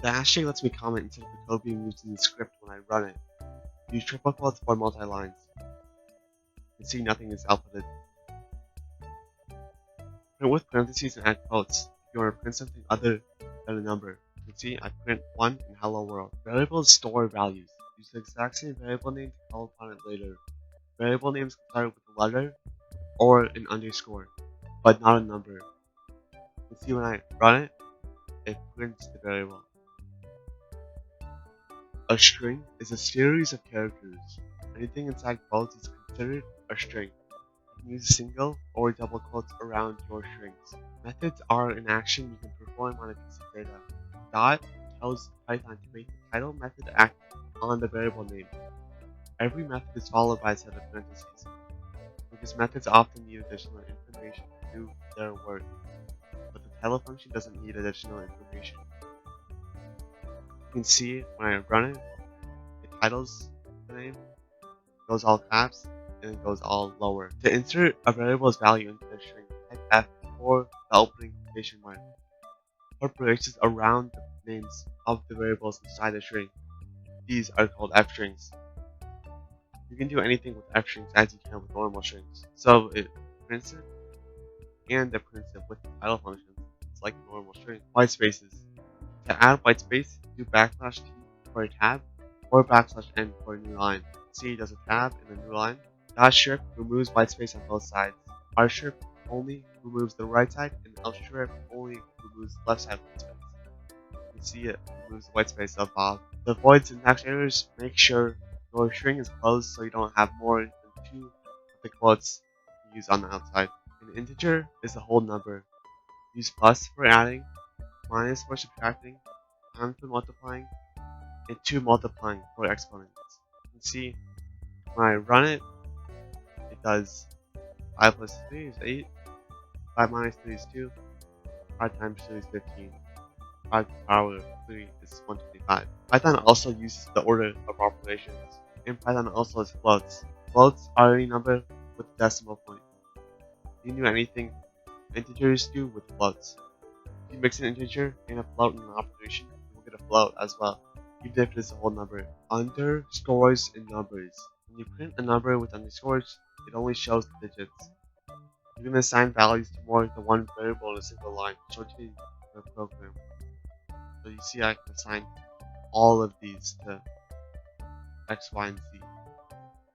The hashtag lets me comment instead of the code being used in the script when I run it. Use triple quotes or multi-lines. And see nothing is outputted. Print with parentheses and add quotes if you want to print something other than a number. You can see I print 1 in hello world. Variables store values. Use the exact same variable name to call upon it later. Variable names can start with a letter or an underscore, but not a number. You can see when I run it, it prints the variable. A string is a series of characters. Anything inside quotes is considered a string. You can use single or double quotes around your strings. Methods are an action you can perform on a piece of data. Dot tells Python to make the title method act on the variable name. Every method is followed by a set of parentheses, because methods often need additional information to do their work, but the title function doesn't need additional information. You can see when I run it, it titles the name, goes all caps, and it goes all lower. To insert a variable's value into the string, type F before the opening quotation mark. Put braces around the names of the variables inside the string. These are called F strings. You can do anything with F strings as you can with normal strings. So it prints it, and it prints it with the title function. It's like a normal string. Whitespaces. To add whitespace, do \T for a tab, or \N for a new line. C does a tab and a new line. Strip removes whitespace on both sides. Strip only removes the right side, and strip only removes the left side whitespace. You can see it removes the whitespace of Bob. To avoid syntax errors, make sure your string is closed so you don't have more than 2 of the quotes you use on the outside. An integer is a whole number. Use plus for adding, minus for subtracting, times for multiplying, and 2 multiplying for exponents. You can see when I run it, it does 5 plus 3 is 8, 5 minus 3 is 2, 5 times 2 is 15, 5 to the power of 3 is 125. Python also uses the order of operations, and Python also has floats. Floats are any number with a decimal point. You can do anything integers do with floats. If you mix an integer and a float in an operation, you will get a float as well, even if it is a whole number. Underscores and numbers. When you print a number with underscores, it only shows the digits. You can assign values to more than one variable in a single line, shortening the program. So you see I can assign all of these to X, Y, and Z.